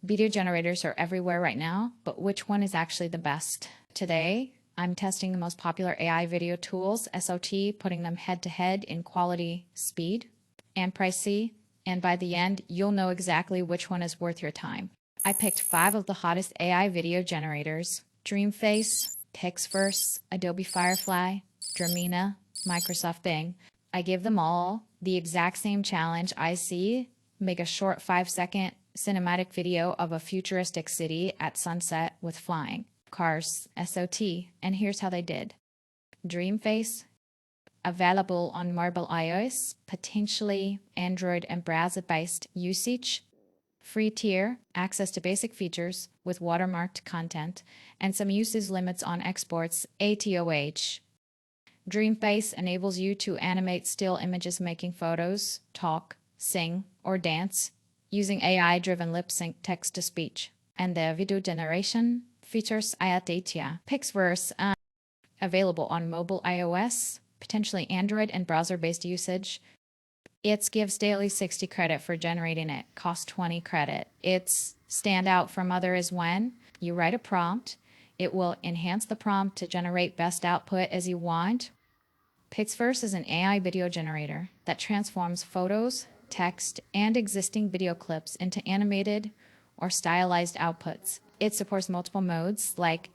Video generators are everywhere right now, but which one is actually the best? Today, I'm testing the most popular AI video tools, SOT, putting them head to head in quality, speed, and pricey. And by the end, you'll know exactly which one is worth your time. I picked 5 of the hottest AI video generators: Dreamface, Pixverse, Adobe Firefly, Dramina, Microsoft Bing. I give them all the exact same challenge I see: make a short 5-second cinematic video of a futuristic city at sunset with flying cars, SOT. And here's how they did. Dreamface, available on mobile iOS, potentially Android and browser-based usage. Free tier, access to basic features with watermarked content, and some usage limits on exports, ATOH. Dreamface enables you to animate still images, making photos, talk, sing, or dance using AI-driven lip-sync text-to-speech. And the video generation features Ayatetia. Pixverse, available on mobile iOS, potentially Android and browser-based usage. It gives daily 60 credit for generating it, cost 20 credit. Its standout from other is when you write a prompt, it will enhance the prompt to generate best output as you want. Pixverse is an AI video generator that transforms photos, text, and existing video clips into animated or stylized outputs. It supports multiple modes like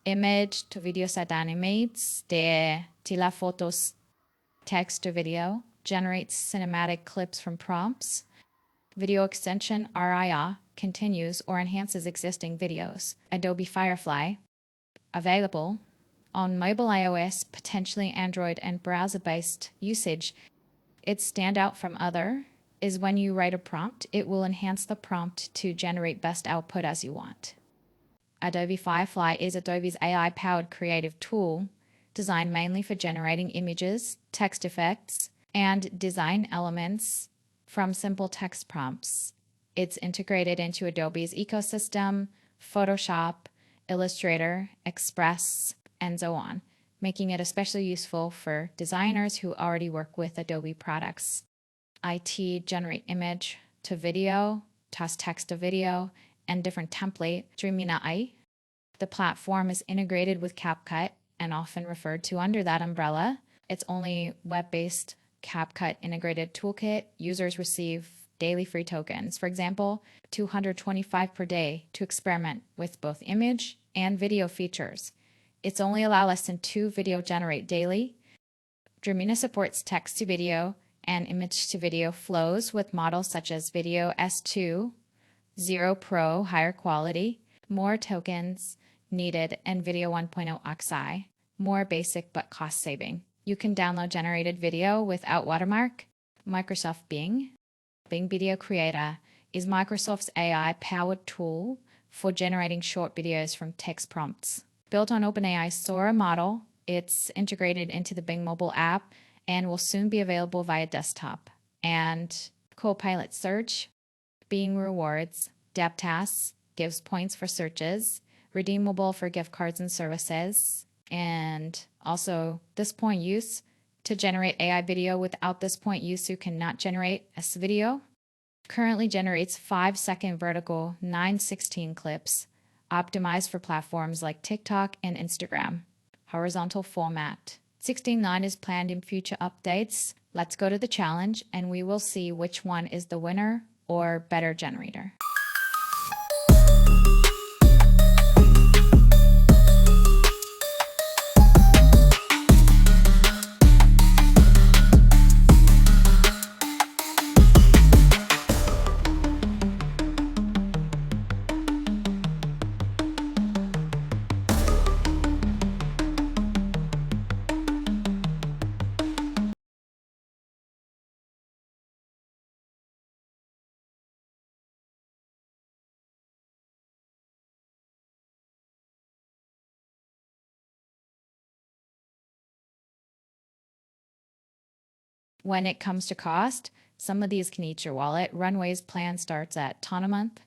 image to video set animates, de tila fotos, text to video, generates cinematic clips from prompts. Video extension RIA continues or enhances existing videos. Adobe Firefly, available on mobile iOS, potentially Android and browser-based usage. Its standout from other is when you write a prompt, it will enhance the prompt to generate best output as you want. Adobe Firefly is Adobe's AI-powered creative tool designed mainly for generating images, text effects, and design elements from simple text prompts. It's integrated into Adobe's ecosystem, Photoshop, Illustrator, Express, and so on, making it especially useful for designers who already work with Adobe products. IT generate image to video, toss text to video, and different template. Dreamina AI. The platform is integrated with CapCut and often referred to under that umbrella. It's only web-based CapCut integrated toolkit. Users receive daily free tokens. For example, 225 per day to experiment with both image and video features. It's only allow less than 2 video generate daily. Dramina supports text to video and image to video flows with models such as Video S2, Zero Pro, higher quality, more tokens needed, and Video 1.0 Oxi, more basic but cost saving. You can download generated video without watermark. Microsoft Bing. Bing Video Creator is Microsoft's AI-powered tool for generating short videos from text prompts. Built on OpenAI's Sora model, it's integrated into the Bing mobile app and will soon be available via desktop. And Copilot Search, Bing Rewards, Depth Tasks, gives points for searches, redeemable for gift cards and services, and also this point use to generate AI video. Without this point use, you cannot generate S video. Currently generates 5-second vertical 9:16 clips, optimized for platforms like TikTok and Instagram. Horizontal format. 16.9 is planned in future updates. Let's go to the challenge and we will see which one is the winner or better generator. When it comes to cost, some of these can eat your wallet. Runway's plan starts at $10 a month.